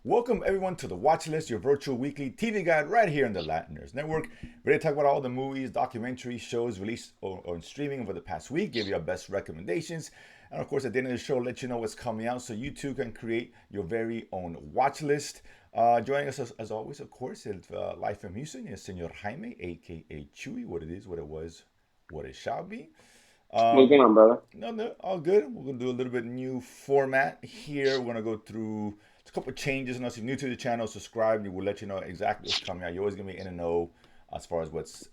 Welcome everyone to the Watchlist, your virtual weekly TV guide right here on the Latiners Network. We're going to talk about all the movies, documentaries, shows released on streaming over the past week, give you our best recommendations, and of course at the end of the show, let you know what's coming out so you too can create your very own watch list. Joining us as always, of course, is live from Houston, is Senor Jaime, aka Chewy, what it is, what it was, what it shall be. What's going on, brother? No, all good. We're gonna do a little bit new format here. We're gonna go through a couple of changes. And if you're new to the channel, subscribe. And we'll let you know exactly what's coming out. You're always gonna be in the know as far as what's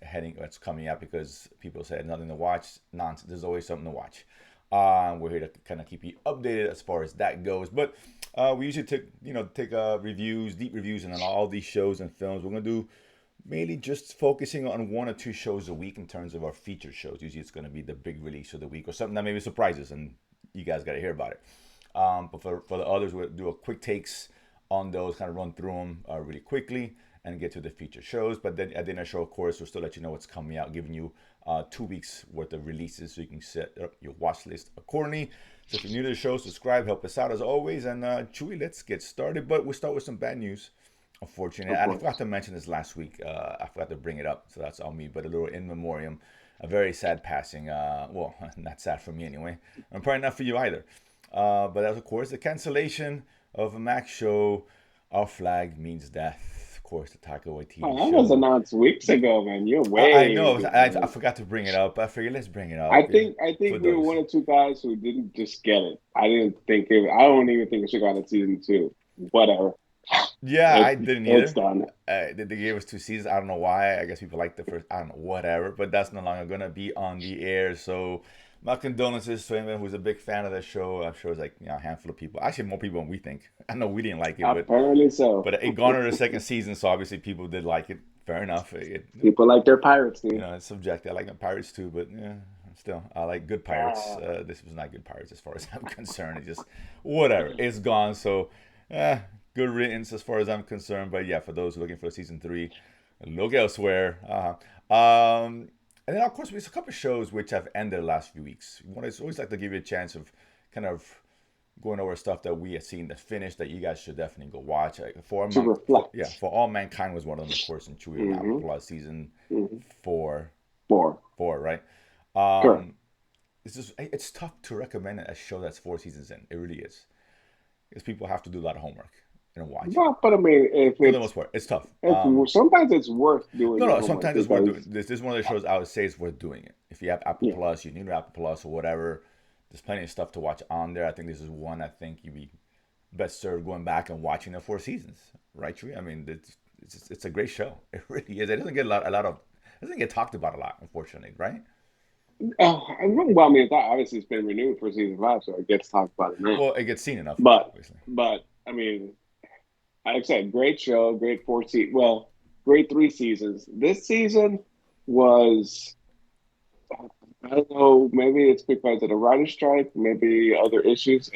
coming out because people say nothing to watch. Nonsense. There's always something to watch. We're here to kind of keep you updated as far as that goes. But we usually take reviews, deep reviews, and on all these shows and films. We're gonna do mainly just focusing on one or two shows a week in terms of our feature shows. Usually it's going to be the big release of the week or something that maybe surprises and you guys got to hear about it. But for the others, we'll do a quick takes on those, kind of run through them really quickly and get to the feature shows. But then at the end of the show, of course, we'll still let you know what's coming out, giving you 2 weeks worth of releases so you can set up your watch list accordingly. So if you're new to the show, subscribe, help us out as always. And Chewy, let's get started. But we'll start with some bad news. Unfortunately, Of and I forgot course. to mention this last week. I forgot to bring it up, so that's on me. But a little in memoriam, a very sad passing. Well, not sad for me anyway, and probably not for you either. But as of course, the cancellation of a Max show, Our Flag Means Death. Of course, the Taika Oh, Waititi that was show. announced weeks ago, man. You're I way know I behind. forgot to bring it up. I figured let's bring it I up, yeah, think I for think we were those. one or two guys who didn't just get it. I didn't think it. I don't even think it should go on to season two. Whatever. Yeah, I didn't It's either. done. They gave us 2 seasons. I don't know why. I guess people like the first. I don't know, whatever. But that's no longer gonna be on the air. So my condolences to anyone who's a big fan of the show. I'm sure it's like a handful of people. Actually, more people than we think. I know we didn't like it, but Apparently so. it garnered a second season. So obviously people did like it. Fair enough. People like their pirates, dude. It's subjective. I like the Pirates too, but yeah, still I like good Pirates. Ah, This was not good Pirates as far as I'm concerned. It's just whatever. It's gone. So good riddance as far as I'm concerned. But yeah, for those looking for season three, look elsewhere. And then of course there's a couple of shows which have ended the last few weeks. We want to always like to give you a chance of kind of going over stuff that we have seen that's finished that you guys should definitely go watch. to reflect. For All Mankind was one of them, of course, in Chewy on Apple Mm-hmm. Plus season Mm-hmm. four, Four. right? Correct. Um, it's tough to recommend a show that's 4 seasons in. It really is, because people have to do a lot of homework and watch it. Well, but I mean, if For the most part, it's tough. sometimes it's worth doing the No, homework sometimes it's worth doing. because This is one of the shows I would say it's worth doing it. If you have Apple yeah, Plus, you need Apple Plus or whatever. There's plenty of stuff to watch on there. I think this is one I think you'd be best served going back and watching the 4 seasons, right, Tree? I mean, it's a great show. It really is. It doesn't get a lot of it doesn't get talked about a lot, unfortunately, right? well, I mean, obviously it's been renewed for season five, so it gets talked about it now. Well, it gets seen enough, But, obviously. but I mean, like I said, great show, great well, great 3 seasons. This season was, I don't know, maybe it's because of the writer's strike, maybe other issues.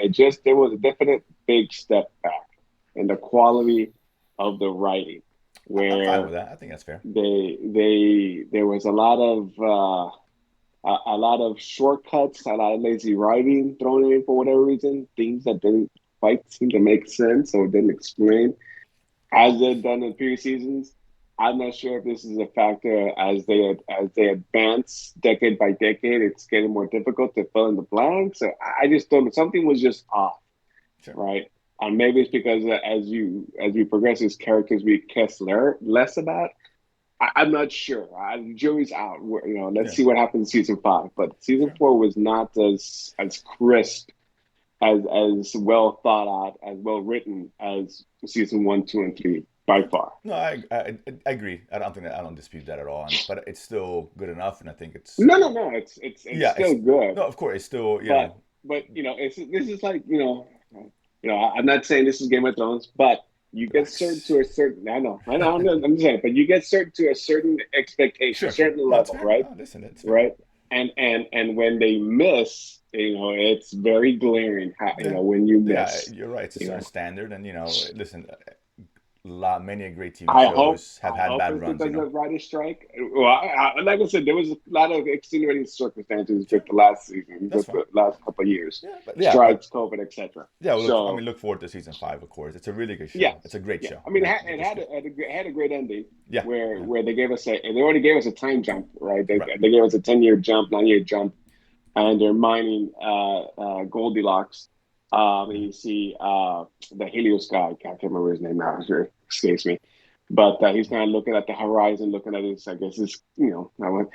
There was a definite big step back in the quality of the writing, I'm fine where with that. I think that's fair. there was a lot of a lot of shortcuts, a lot of lazy writing thrown in for whatever reason, things that didn't quite seem to make sense or didn't explain as they've done in previous seasons. I'm not sure if this is a factor as they advance decade by decade. It's getting more difficult to fill in the blanks. So I just don't know. Something was just off, Sure. right? And maybe it's because as we progress as characters, we care less about. I'm not sure. The jury's out. Let's Yeah. see what happens in season five. But season Sure. four was not as crisp, as well thought out, as well written as season one, two, and three by far. No, I agree. I don't dispute that at all. But it's still good enough, and I think it's No, no, no. It's yeah. still good, No, of course it's still but it's this is like I'm not saying this is Game of Thrones, but you get certain relax. to a certain. I'm saying, but you get certain to a certain expectation, Sure, sure. certain No, it's level, fair. right? No, listen, it's fair. Right? And when they miss, it's very glaring. Yeah, When you yeah. miss, You're right. It's a you certain know. standard, and listen. many great TV I hope shows have I had hope bad it's runs, you because know. of writer's strike. Well, like I said, there was a lot of extenuating circumstances Sure, with the last season, that's with fine. the last couple of years, But strikes, COVID, etc. yeah, well, look, I mean, So look forward to season 5, of course. It's a really good show. It's yes, a great yeah. show. I mean, Like it's good. it had a great ending Yeah, yeah, where they gave us they already gave us a time jump, right? right. They gave us a 10-year jump, 9-year jump, and they're mining Goldilocks. And Mhm. you see the Helios guy. I can't remember his name now. It escapes me. But he's kind of looking at the horizon, looking at his, I guess, his, kind of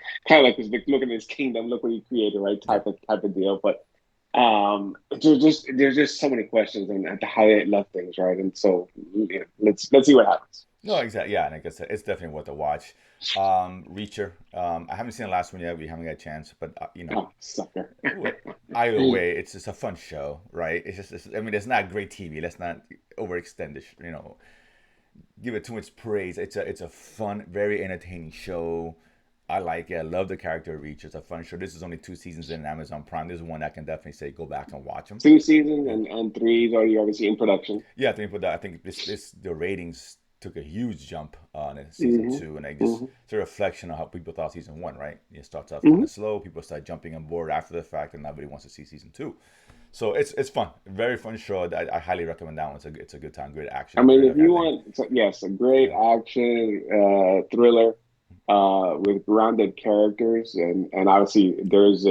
like he's looking at his kingdom. Look what he created, right? Yeah. Type of deal. But there's just so many questions and how they left things, right? And so let's see what happens. No, exactly. Yeah, and like I said, it's definitely worth a watch. Reacher. I haven't seen the last one yet. We haven't got a chance, but Oh, sucker. either way, it's just a fun show, right? I mean, it's not great TV. Let's not overextend this. Give it too much praise. It's a fun, very entertaining show. I like it. I love the character of Reacher. It's a fun show. This is only 2 seasons in Amazon Prime. This is one I can definitely say go back and watch them. 2 seasons and three is already obviously in production. Yeah, I think but I think this the ratings took a huge jump in season Hmm. 2, and I just Hmm. it's a reflection of how people thought season 1, right? It starts off kind Hmm. of slow. People start jumping on board after the fact, and nobody wants to see season 2. So it's fun, very fun show. I highly recommend that one. It's a good time, great I action, mean, thriller if kind you of thing. want, so, yes, a great Yeah, action thriller with grounded characters, and obviously there's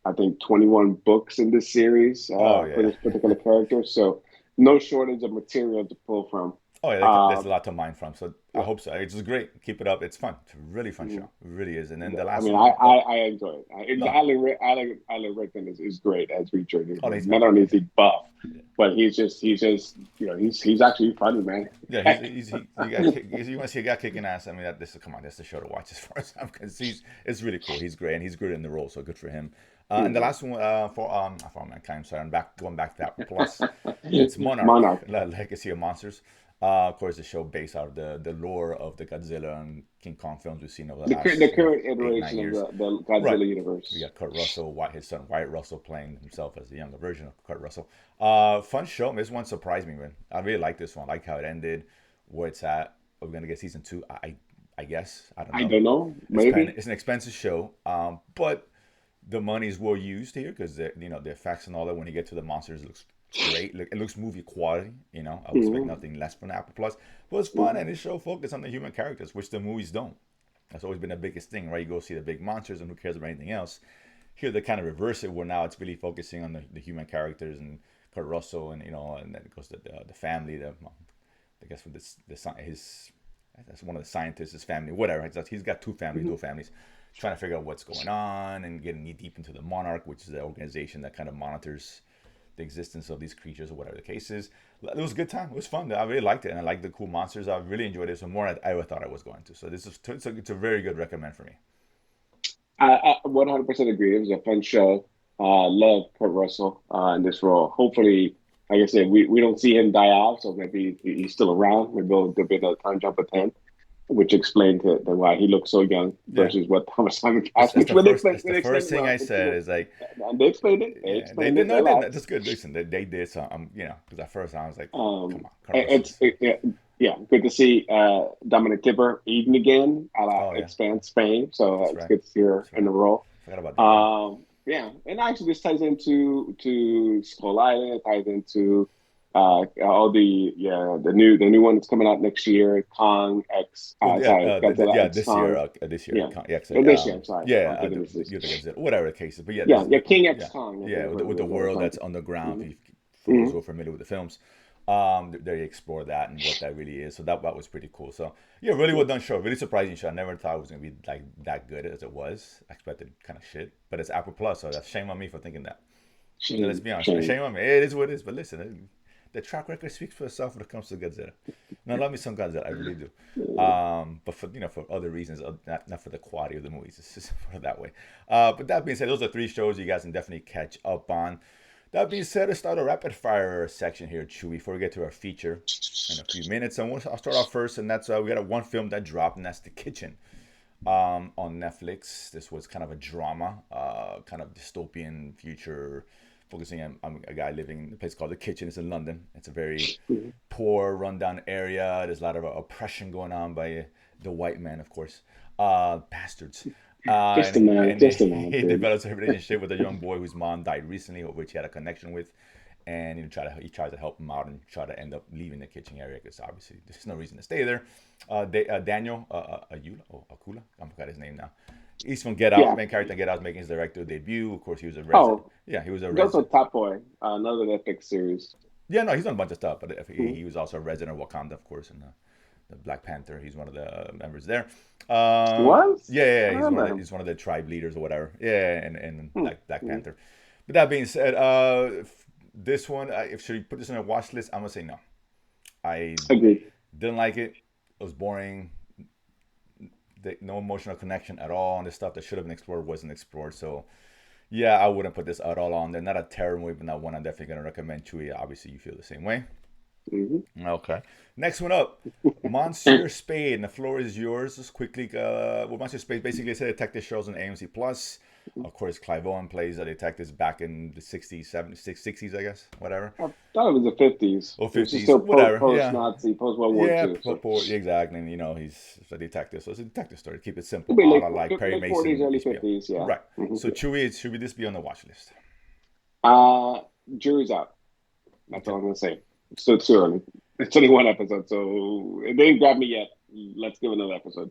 I think 21 books in this series oh for yeah, this particular character, so no shortage of material to pull from. oh yeah. There's a Um, lot to mine from. So I yeah. hope so. It's just great. Keep it up. It's fun. It's a really fun show. Mm-hmm. It really is. And then the I last mean, one. Oh I enjoy it. no, Alan Rickman is great as Reacher. oh no, he's Not only is fantastic. he buff, Yeah. but he's just he's actually funny, man. Yeah, he's he you got you want to see a guy kicking ass. I mean, this is come on, that's the show to watch as far as I'm concerned. It's really cool. He's great and he's good in the role, so good for him. And the Mhm. last one for mankind. Sorry, I'm going back to that. Plus, it's Monarch, Monarch, Legacy of Monsters. Of course, the show based out of the lore of the Godzilla and King Kong films we've seen over the the last current 8 9 iteration of years. the Right. Godzilla We universe. got Kurt Russell, his son Wyatt Russell playing himself as the younger version of Kurt Russell. Fun show. This one surprised me, man. I really like this one. I like how it ended, where it's at. Are we gonna get season 2? I guess I don't I know. don't know, maybe. It's an expensive show, but the money's well used here because the effects and all that when you get to the monsters looks great. It looks movie quality. I would expect Hmm. nothing less from Apple Plus. But it's fun and this show focus on the human characters, which the movies don't. That's always been the biggest thing, right? You go see the big monsters and who cares about anything else. Here they kind of reverse it, where now it's really focusing on the human characters and Kurt Russell, and then it goes to the family. I guess with his that's one of the scientists, his family, whatever. He's got two families, Hmm. dual families, trying to figure out what's going on and getting knee deep into the Monarch, which is the organization that kind of monitors the existence of these creatures or whatever the case is. It was a good time. It was fun. I really liked it, and I like the cool monsters. I really enjoyed it. So more than I ever thought I was going to. So it's a very good recommend for me. I 100% agree. It was a fun show. Love Kurt Russell in this role. Hopefully, like I said, we don't see him die off, so maybe he's still around. Maybe there'll be another time jump at 10, which explained why he looks so young Yeah, versus what Thomas Simon it's, passed, it's which the first. It's when the they first explained it thing well. I said is like, And they explained it. They yeah, they explained did. it. No, they did. Relax. That's good. Listen, they did. So because at first I was like, come Um, on, Kurt Russell's. yeah, yeah, good to see Dominic Tipper eating again at Oh yeah, Expand Spain. So that's it's right. good to see her That's in right. the role. Forgot about that. Yeah. Yeah, and actually this ties into to Skull Island. It ties into all the new one that's coming out next year. Kong X. Well, yeah, Sorry, Godzilla yeah, X Kong. this year, Yeah, yeah, this year. I'm sorry, yeah, I'm thinking this is you're the Godzilla, whatever the case is, but yeah, yeah, yeah, King X yeah, Kong. I think yeah, is with the what they're world trying that's to. underground. Mm-hmm. For those Mm-hmm. who are familiar with the films, they explore that and what that really is. So that was pretty cool. So yeah, really well Yeah. done show, really surprising show. I never thought it was gonna be like that good as it was. I expected kind of shit, but it's Apple Plus, so that's shame on me for thinking that. No, let's Shame, be honest. shame. Shame on me. It is what it is. But listen, the track record speaks for itself when it comes to Godzilla. And I love me some Godzilla. I really do. But for other reasons, not for the quality of the movies. It's just put it that way. But that being said, those are 3 shows you guys can definitely catch up on. That being said, let's start a rapid fire section here, Chewy, before we get to our feature in a few minutes. And I'll start off first, and that's we got one film that dropped, and that's The Kitchen on Netflix. This was kind of a drama, kind of dystopian future focusing on a guy living in a place called The Kitchen. It's in London. It's a very Mhm. poor, rundown area. There's a lot of oppression going on by the white man, of course. Bastards. Just a man, And just a man, he dude. develops a relationship with a young boy whose mom died recently, of which he had a connection with. And he tries to help him out and try to end up leaving the kitchen area because obviously there's no reason to stay there. Daniel Akula, I forgot his name now. He's from Get Out, Yeah. main character in Get Out, making his director debut. Of course, he was a resident. Oh, Yeah, he was a there's also resident. Top Boy, another Netflix series. Yeah, no, he's done a bunch of stuff, but Mhm. he was also a resident of Wakanda, of course, and the Black Panther. He's one of the members there. He was? Yeah, I don't remember him. he's one of the tribe leaders or whatever. Yeah, and Hmm. Black Mhm. Panther. But that being said, this one, if should we put this on a watch list, I'm gonna say no. I Agreed. didn't like it. It was boring. No emotional connection at all, and the stuff that should have been explored wasn't explored. So yeah, I wouldn't put this at all on there. Not a terror movie, but not one I'm definitely gonna recommend. Chewy, obviously you feel the same way. Hmm. Okay. Next one up, Monsieur Spade, and the floor is yours. Just quickly, well, Monsieur Spade basically it's a detective shows on AMC Plus. Of course, Clive Owen plays a detective back in the 60s, 70s, 60s, I guess, whatever. I thought it was the 50s. Or It was just 50s, still whatever. post Yeah. Nazi, post World War Yeah, II. So exactly. And, he's a detective. So it's a detective story. Keep it could simple. be A la like Perry late 40s, Mason, early HBO. 50s. Yeah. Right. Hmm. So Chewy, should this be on the watch list? Uh, Jury's out. That's Okay. all I'm gonna say. Still too early. It's only one episode, so it didn't grab me yet. Let's give it another episode.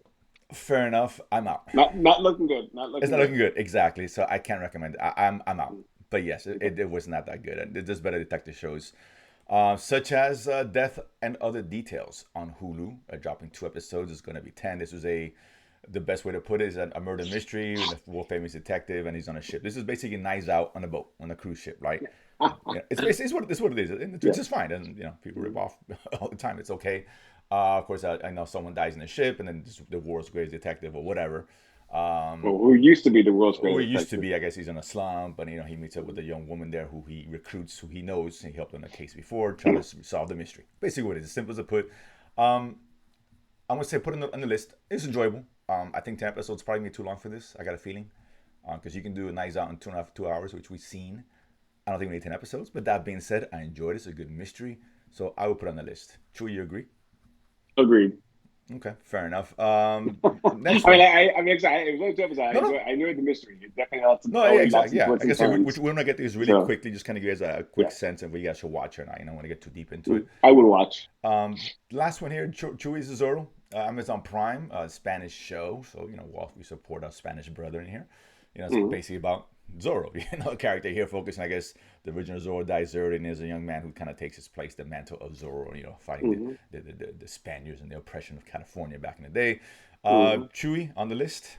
Fair enough. I'm out. Not looking good. Not It's looking not good. looking good, exactly. So I can't recommend it. I'm out. Mm. But yes, Okay. it was not that good. And there's better detective shows, such as Death and Other Details on Hulu, dropping 2 episodes. It's going to be 10. This was the best way to put it is a murder mystery with a world famous detective, and he's on a ship. This is basically Knives Out on a boat on a cruise ship, right? Yeah, it's basically it's what it is, and Yeah. it's just fine. And people rip off all the time. It's okay. Of course, I know someone dies in the ship, and then the world's greatest detective or whatever. Well, who used to be the world's Or he greatest used to detective? be, I guess he's in a slum, but he meets up with a young woman there who he recruits, who he knows, he helped on a case before, trying to solve the mystery. Basically, what it is, as simple as I put. Um, I'm gonna say put it on the list. It's enjoyable. I think 10 episodes probably be too long for this. I got a feeling, because you can do a Nice Out in 2.5 2 hours, which we've seen. I don't think we need 10 episodes. But that being said, I enjoyed it. It's a good mystery, so I would put it on the list. Chewy, you agree? Agreed. Okay, fair enough. Next I mean, one. I mean, it was no episode. No, no, I enjoyed the mystery. It definitely had no, yeah, lots exactly. of Yeah, twists like I and said, turns. we're gonna get through this really So quickly. Just kind of give you guys a quick yeah, sense of what you guys should watch or not. You don't want to get too deep into it. I would watch. Last one here, Chuy Zorro, Amazon Prime, Spanish show. So we support our Spanish brother in here. It's Mhm. basically about Zorro. A character here focusing, I guess, the original Zorro dies early, and there's a young man who kind of takes his place, the mantle of Zorro. Fighting Mhm. the Spaniards and the oppression of California back in the day. Mhm. Chewy on the list,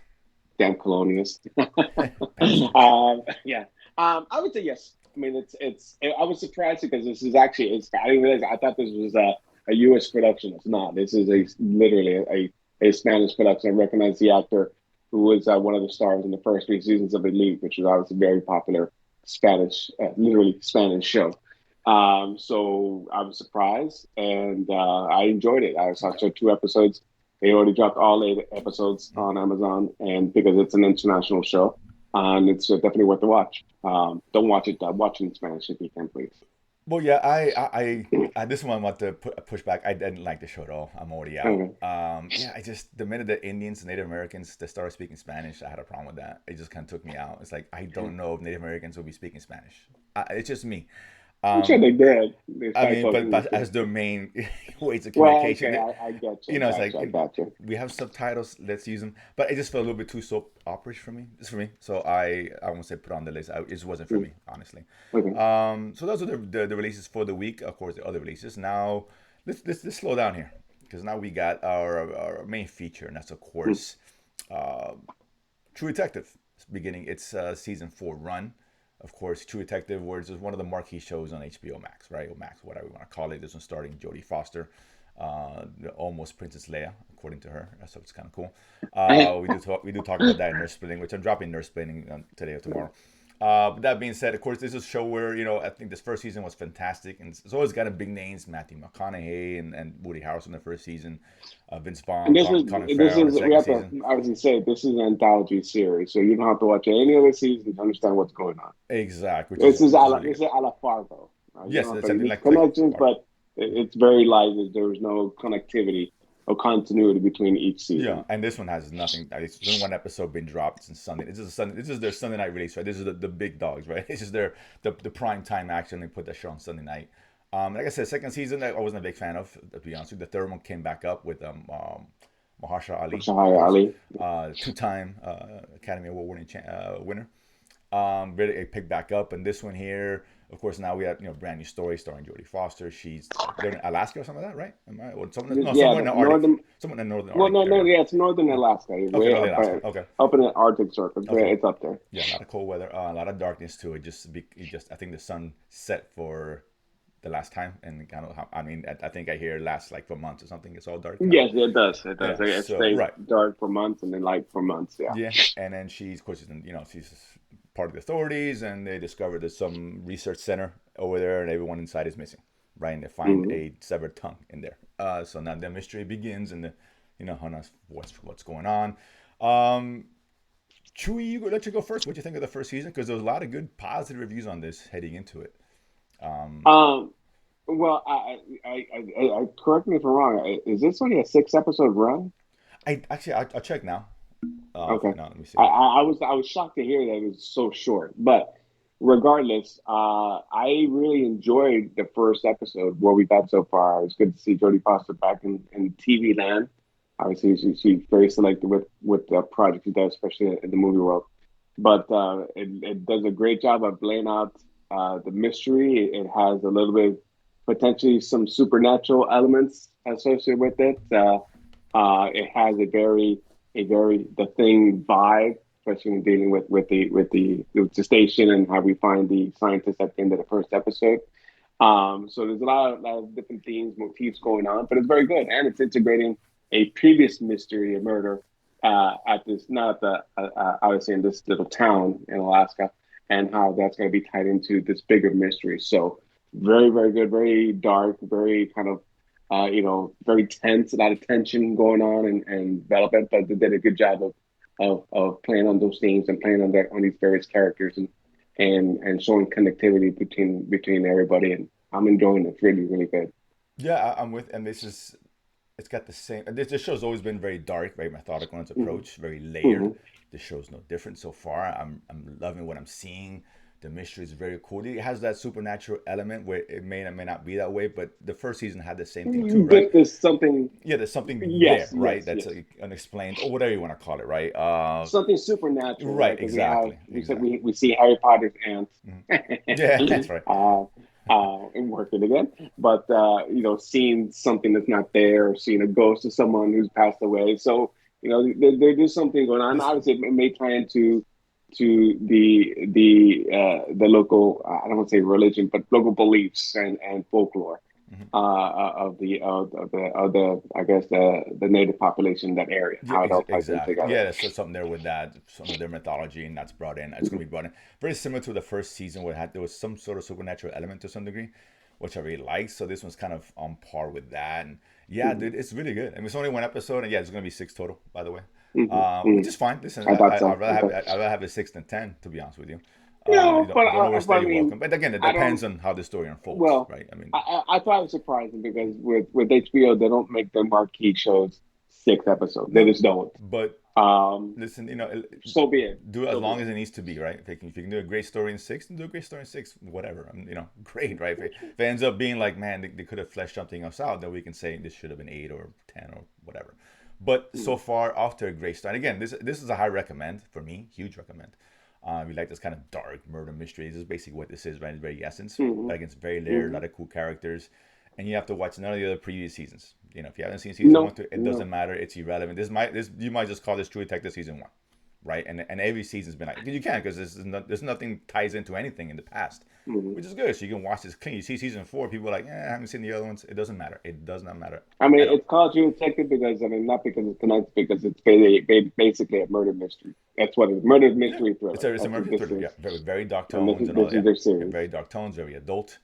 Damn colonialists. bastards. Yeah. I would say yes. I mean, I was surprised because this is actually, I didn't realize, I thought this was a U.S. production. It's not. This is literally a Spanish production. I recognize the actor who was one of the stars in the first 3 seasons of Elite, which was obviously a very popular literally Spanish show. So I was surprised and I enjoyed it. I saw 2 episodes. They already dropped all 8 episodes on Amazon, and because it's an international show, and it's definitely worth the watch. Don't watch it. Watch it in Spanish if you can, please. Well, yeah, I this one I want to push back. I didn't like the show at all. I'm already out. Okay. Yeah, I just the minute the Indians and Native Americans that started speaking Spanish, I had a problem with that. It just kind of took me out. It's like I don't know if Native Americans will be speaking Spanish. It's just me. I'm sure Um, they did. They I started mean, but focusing. as their main ways of Well, communication, okay, I get you. I it's got like you. I got you. we have subtitles. Let's use them. But it just felt a little bit too soap operish for me. Just for me. So I won't say put on the list. It just wasn't for Mm. me, honestly. Okay. So those are the releases for the week. Of course, the other releases. Now let's slow down here because now we got our main feature, and that's of Mm. course uh, True Detective. It's beginning its season 4 run. Of course, True Detective, which is one of the marquee shows on HBO Max, right? Or Max, whatever you want to call it. This one starring Jodie Foster, almost Princess Leia, according to her. So it's kind of cool. We do talk about that in Nurse Splitting, which I'm dropping Nurse Splitting today or tomorrow. But that being said, of course, this is a show where, I think this first season was fantastic, and it's always got a big names: Matthew McConaughey and Woody Harrelson in the first season, Vince And Vaughn, Colin this Farrell in the is we second have to season. obviously say this is an anthology series, so you don't have to watch any other season to understand what's going on. Exactly, which This is is which is really this good. is a la Fargo. You Yes, don't have it's to, you something make like connections, Fargo. but it's very light. There is no connectivity or continuity between each Yeah, season. and this one has nothing. It's only one episode been dropped. It's on Sunday. This is their Sunday night release, right? This is the big dogs, right? This is the prime time action. They put that show on Sunday night. Like I said, second season I wasn't a big fan of. To be honest with you, the third one came back up with Mahershala Ali, of Shahaya course, Ali. two-time Academy Award winner. Really it picked back up, and this one here, of course, now we have brand new story starring Jodie Foster. They're in Alaska or something like that, right? Am I? Or Yeah, somewhere in the the Arctic, northern. somewhere in the northern Well, Arctic no, area. yeah, it's northern Okay, Alaska, okay, way Northern Alaska. Okay, up in the Arctic Circle. okay. It's up there. Yeah, a lot of cold weather, a lot of darkness too. I think the sun set for the last time, and kind of, I mean, I think I hear it lasts like for months or something. It's all dark out. Yes, it does. It does. Yeah, It so stays right. dark for months and then light for months. Yeah. Yeah, and then of course, she's part of the authorities, and they discover there's some research center over there, and everyone inside is missing, right? And they find Hmm. a severed tongue in there. So now the mystery begins, and who knows what's going on. Um, Chewy, let you go first. What do you think of the first season? Because there was a lot of good positive reviews on this heading into it. Um, Um. Well, correct me if I'm wrong. Is this only a 6 episode run? I'll check now. Okay. Now let me see. I was shocked to hear that it was so short, but regardless, I really enjoyed the first episode. What we got so far, it was good to see Jodie Foster back in TV land. Obviously, she's very selective with the project she does, especially in the movie world. But it does a great job of laying out the mystery. It has a little bit potentially some supernatural elements associated with it. It has a very the thing vibe, especially when dealing with the station and how we find the scientists at the end of the first episode. So there's a lot of different themes, motifs going on, but it's very good, and it's integrating a previous mystery, a murder, at this not at the obviously in this little town in Alaska, and how that's going to be tied into this bigger mystery. So very very good, very dark, very kind of very tense, a lot of tension going on and development, but they did a good job of playing on those themes and playing on these various characters and showing connectivity between everybody. And I'm enjoying it. It's really, really good. Yeah, I'm with, and it's got the same. This show's always been very dark, very methodical in its Hmm. approach, very layered. Hmm. This show's no different so far. I'm loving what I'm seeing. The mystery is very cool. It has that supernatural element where it may or may not be that way, but the first season had the same thing too, right? There's something. Yeah, there's something there, Yes, right? yes, That's yes. unexplained or whatever you want to call it, right? Something supernatural, Right, right? Because exactly, we said exactly. we see Harry Potter's aunt, Mhm. Yeah, that's right. uh, and working again, but seeing something that's not there, or seeing a ghost of someone who's passed away. So there's something going on. This Obviously, it may tie into the local, I don't want to say religion, but local beliefs and folklore mhm. of the I guess the native population in that area, Yeah, how it all ties in exactly. together. Yeah, there's something there with that, some of their mythology, and that's brought in. It's going to be brought in. Very similar to the first season, where there was some sort of supernatural element to some degree, which I really like. So this one's kind of on par with that. And yeah, Hmm. dude, it's really good. I mean, it's only one episode, and yeah, it's going to be six total, by the way, Hmm. Hmm. which is fine. Listen, I thought I'd so. rather Okay. have a six than 10, to be honest with you. But Don't always but say I you're mean, welcome. But again, it I depends don't. on how the story unfolds, Well, right? I mean, I thought it was surprising because with HBO they don't make their marquee shows 6 episodes. They no, just don't. but Um, listen, so be it. do it as So be long it. as it needs to be, right? If you can do a great story in six, then do a great story in six, whatever. Great, right? If it ends up being like, man, they could have fleshed something else out, then we can say this should have been 8 or 10 or whatever. But so Mm. far, off to a great start. Again, this is a high recommend for me, huge recommend. If you like this kind of dark murder mystery, this is basically what this is, right? It's very essence. Hmm. But again, it's very layered, a Hmm. lot of cool characters, and you have to watch none of the other previous seasons. If you haven't seen season one, No, it doesn't no. matter. It's irrelevant. This you might just call this True Detective season one. right? And every season's been like, you can, because there's nothing ties into anything in the past, Mhm. which is good. So you can watch this clean. You see season 4, people are like, I haven't seen the other ones. It doesn't matter. It does not matter I mean, at all. it's called True Detective because, I mean, not because it's connected, because it's basically a murder mystery. That's what it is. Murder Yeah, mystery it's thriller. a That's what murder this thriller. Yeah, is. very dark And tones and all. this is Yeah, their yeah, series. very dark tones, very adult.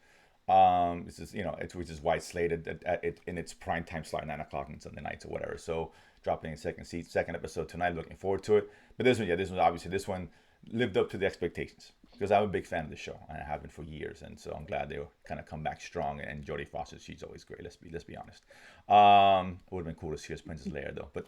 This is it's which is why it's slated at it in its prime time slot, 9 o'clock on Sunday nights or whatever. So dropping a second episode tonight. Looking forward to it. But this one obviously this one lived up to the expectations because I'm a big fan of the show and I have been for years, and so I'm glad they kind of come back strong. And Jodie Foster, she's always great. Let's be honest. It would have been cool to see as Princess Leia though, but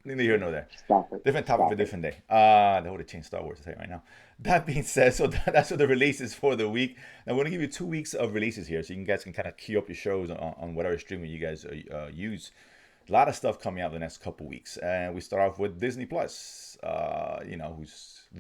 neither here nor there. Stop it. Different topic for a Stop it. different day. That would have changed Star Wars, I tell you right now. That being said, so that's what the releases for the week. Now, we're going to give you 2 weeks of releases here, so you guys can kind of queue up your shows on whatever streaming you guys use. A lot of stuff coming out the next couple weeks. And we start off with Disney Plus, who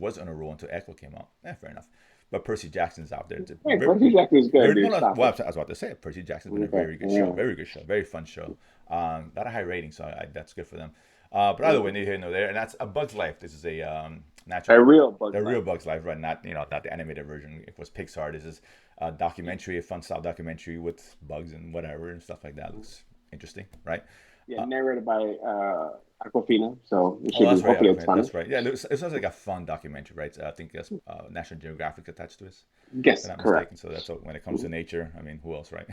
was on a roll until Echo came out. Fair enough. But Percy Jackson's out there. Hey, Percy Jackson is good, dude. Stop Well, it. I was about to say, Percy Jackson's been a Okay. very good show. Yeah. Very good show. Very fun show. Got a high rating, so that's good for them. But either way, neither here nor there. And that's A Bug's Life. This is a natural, A real bug the real life. Bug's Life, right? Not the animated version. It was Pixar. This is a documentary, a fun style documentary with bugs and whatever and stuff like that. Looks interesting, right? Yeah, narrated by Aquafina, so it Oh, should be. that's right. Hopefully, it's Okay, funny. that's right. Yeah, it sounds like a fun documentary, right? I think there's National Geographic attached to it, if Yes, I'm not correct. mistaken. So that's when it comes to nature. I mean, who else, right?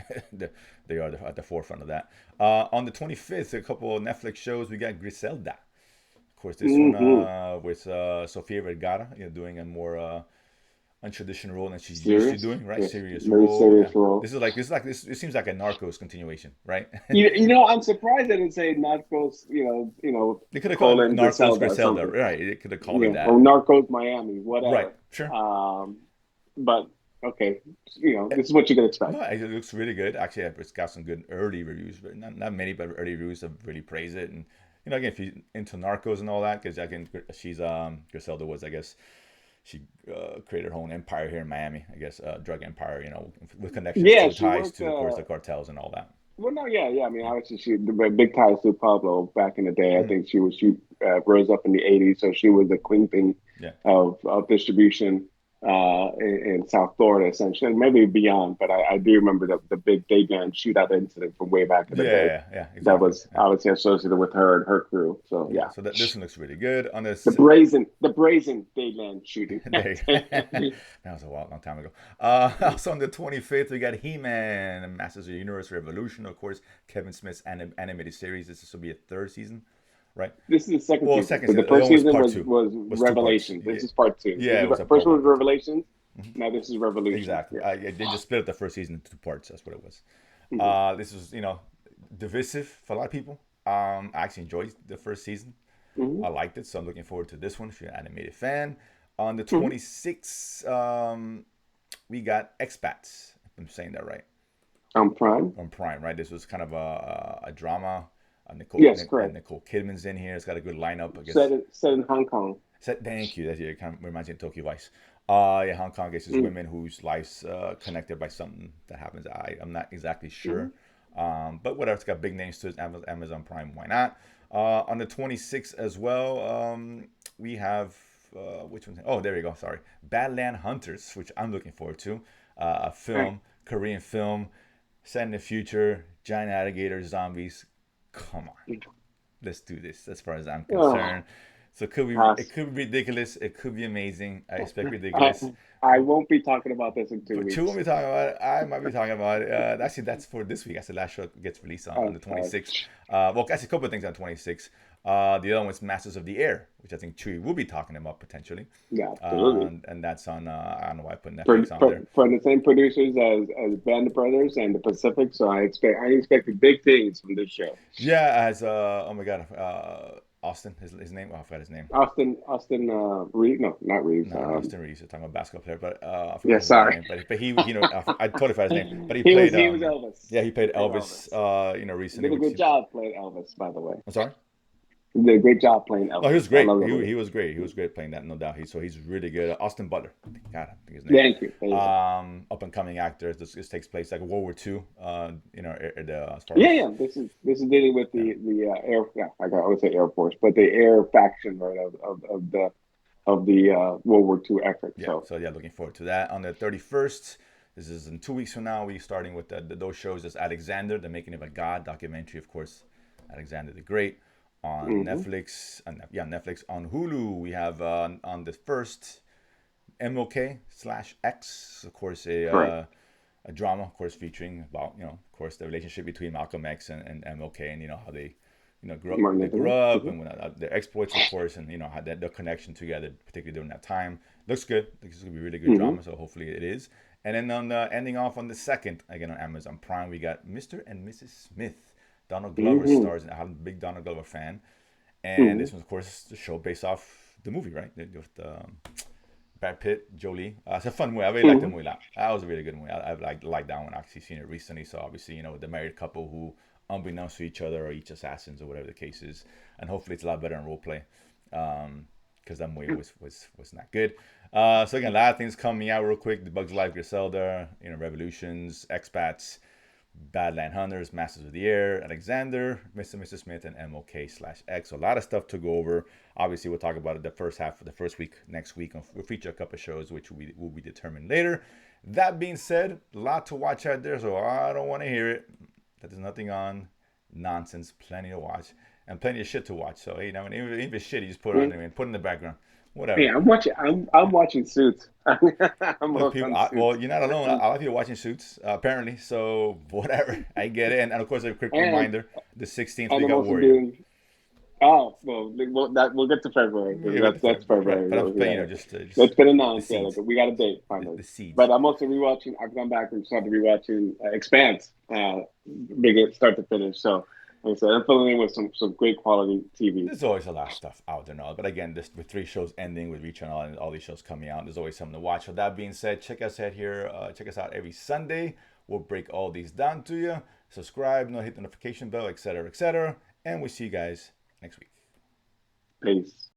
They are at the forefront of that. On the 25th, a couple of Netflix shows. We got Griselda. Of course, this one Mm-hmm. with Sofia Vergara, doing a more untraditional role than she's used to Serious. doing, right? Yes, Serious very role. Yeah. serious role. This. It seems like a Narcos continuation, right? I'm surprised they didn't say Narcos. They could have called it Colon Narcos Griselda or Griselda, something. right? They could have called it Yeah, or that, Narcos Miami, right? whatever. Sure. Um, but okay, this is what you can expect. No, it looks really good. Actually, it's got some good early reviews, but not many, but early reviews have really praised it. And again, if you're into Narcos and all that, because she's Griselda was, I guess, she created her own empire here in Miami. I guess drug empire, with connections Yeah, to she ties worked. to, of course, the cartels and all that. Well, no, yeah. I mean, Yeah. obviously, she the big ties to Pablo back in the day. I Mhm. think she rose up in the '80s, so she was the kingpin Yeah. of distribution in South Florida, essentially, maybe beyond. But I do remember the big Dayland shootout incident from way back in the day. Yeah, That exactly. was Yeah. obviously associated with her and her crew. So Yeah. yeah, So this one looks really good. On the brazen Dayland shooting. there that was a long time ago. Also on the 25th, we got He-Man, Masters of the Universe Revolution, of course, Kevin Smith's animated series. This will be a third season, right? This is the second Well, season. second So the season. first It was season part was two. was Was 2 parts. Revelation. This is part two. Yeah, it was a First part one one, was part two. Revelations. Now this is Revolution. Exactly. Yeah. They just split up the first season into 2 parts. That's what it was. Mhm. This is divisive for a lot of people. I actually enjoyed the first season. Mhm. I liked it, so I'm looking forward to this one if you're an animated fan. On the Mhm. 26th, we got Expats. If I'm saying that right. On Prime. On Prime, right? This was kind of a drama. Yes, correct. Nicole Kidman's in here. It's got a good lineup, I guess. Set in Hong Kong. Thank you. That's it. Kind of reminds me of Tokyo Vice. Yeah, Hong Kong is Mhm. women whose lives connected by something that happens. I'm not exactly Mhm. sure, but whatever. It's got big names to it. Amazon Prime. Why not? On the 26th as well, we have which one? Oh, there we go. Sorry, Badland Hunters, which I'm looking forward to. A film, Korean film, set in the future. Giant alligators, zombies. Come on, let's do this. As far as I'm Oh, concerned. So pass. it could be ridiculous. It could be amazing. I expect I, ridiculous. I won't be talking about this in two But you won't weeks. be talking about it. I might be talking about it. Actually, that's for this week. That's the last show gets released on Oh, the God. 26th. Well, actually, a couple of things on 26th. The other one's Masters of the Air, which I think Chewie will be talking about potentially. Yeah, absolutely. And that's on, I don't know why I put For, Netflix on for, there. for the same producers as Band of Brothers and the Pacific, so I expected big things from this show. Yeah, as, oh my God, Austin, his name, oh, I forgot his name. Austin Reeves, no, not Reeves. No, not Austin Reeves. We're talking about basketball player, but I Yeah, forgot his sorry. name. But he, I totally forgot his name. But he He played, was Elvis. yeah, he played He played Elvis, He recently. did a good job playing Elvis, by the way. I'm sorry. He did a great job playing Oh, he was Elvis. I great. love the movie. He was great. He was great playing that, no doubt. He's really good. Austin Butler. God, I think his name. Thank you. Thank you. Up and coming actor. This takes place like World War II. As far Yeah, as yeah. This is dealing with the air. Yeah, I would say Air Force, but the air faction, right, of the of the World War II effort. Yeah, So so yeah, looking forward to that. On the 31st, this is in 2 weeks from now, we're starting with those shows. As Alexander, the Making of a God documentary, of course, Alexander the Great on hmm Netflix. Yeah, Netflix. On Hulu, we have on the first MLK/X, of course, correct. a drama, of course, featuring about of course, the relationship between Malcolm X and MLK, and how they, Martin they Luther grew King. up, hmm and when their exploits, of course, and how that their connection together, particularly during that time, looks good. This is gonna be a really good hmm drama, so hopefully it is. And then on the ending off on the second, again on Amazon Prime, we got Mr. and Mrs. Smith. Donald Glover hmm stars, and I'm a big Donald Glover fan. And hmm this was, of course, the show based off the movie, right? With Brad Pitt, Jolie. It's a fun movie. I really liked the hmm movie. That was a really good movie. I liked that one. I actually seen it recently. So obviously, the married couple who, unbeknownst to each other, are each assassins or whatever the case is. And hopefully, it's a lot better in role play. Because that movie was not good. So again, a lot of things coming out real quick. The Bugs Life, Griselda, Revolutions, Expats, Badland Hunters, Masters of the Air, Alexander, Mr. and Mrs. Smith, and MOK/X. So a lot of stuff to go over. Obviously, we'll talk about it the first half of the first week next week. We'll feature a couple of shows which will be determined later. That being said, a lot to watch out there, so I don't want to hear it. That there's nothing on. Nonsense, plenty to watch, and plenty of shit to watch. So, even if it's shit, you just put it on there and put it in the background. Whatever. Yeah, I'm watching. I'm watching Suits. I'm hooked People, on Suits. you're not alone. And A lot of people watching Suits, apparently. So whatever, I get it. And of course, a quick and reminder: the 16th we I'm got also Warrior. doing. Oh we'll get to February because Yeah, that's right. February. But I'm So, saying, yeah, just that's been the announced. Yeah, like, seeds, we got a date finally. the seeds. But I'm also rewatching. I've gone back and started rewatching Expanse, big start to finish. So, like I said, I'm filling in with some great quality TV. There's always a lot of stuff out there now. But again, this with 3 shows ending, with Reach and all these shows coming out, there's always something to watch. So that being said, check us out here. Check us out every Sunday. We'll break all these down to you. Subscribe, hit the notification bell, etc., etc. And we'll see you guys next week. Peace.